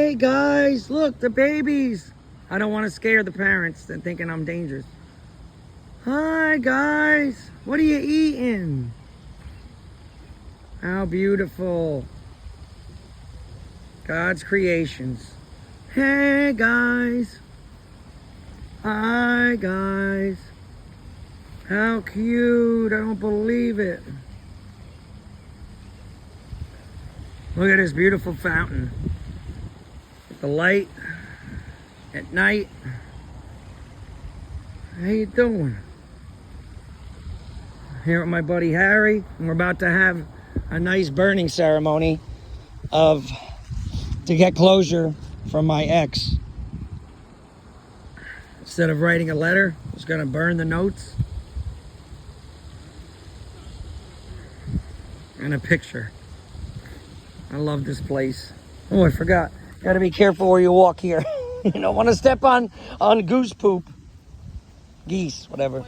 Hey guys, look, the babies. I don't want to scare the parents than thinking I'm dangerous. Hi guys, what are you eating? How beautiful. God's creations. Hey guys. Hi guys. How cute, I don't believe it. Look at this beautiful fountain. The light at night. How you doing? Here with my buddy Harry, and we're about to have a nice burning ceremony to get closure from my ex. Instead of writing a letter, I was gonna burn the notes and a picture. I love this place. Oh, I forgot. Gotta be careful where you walk here. You don't want to step on goose poop. Geese, whatever.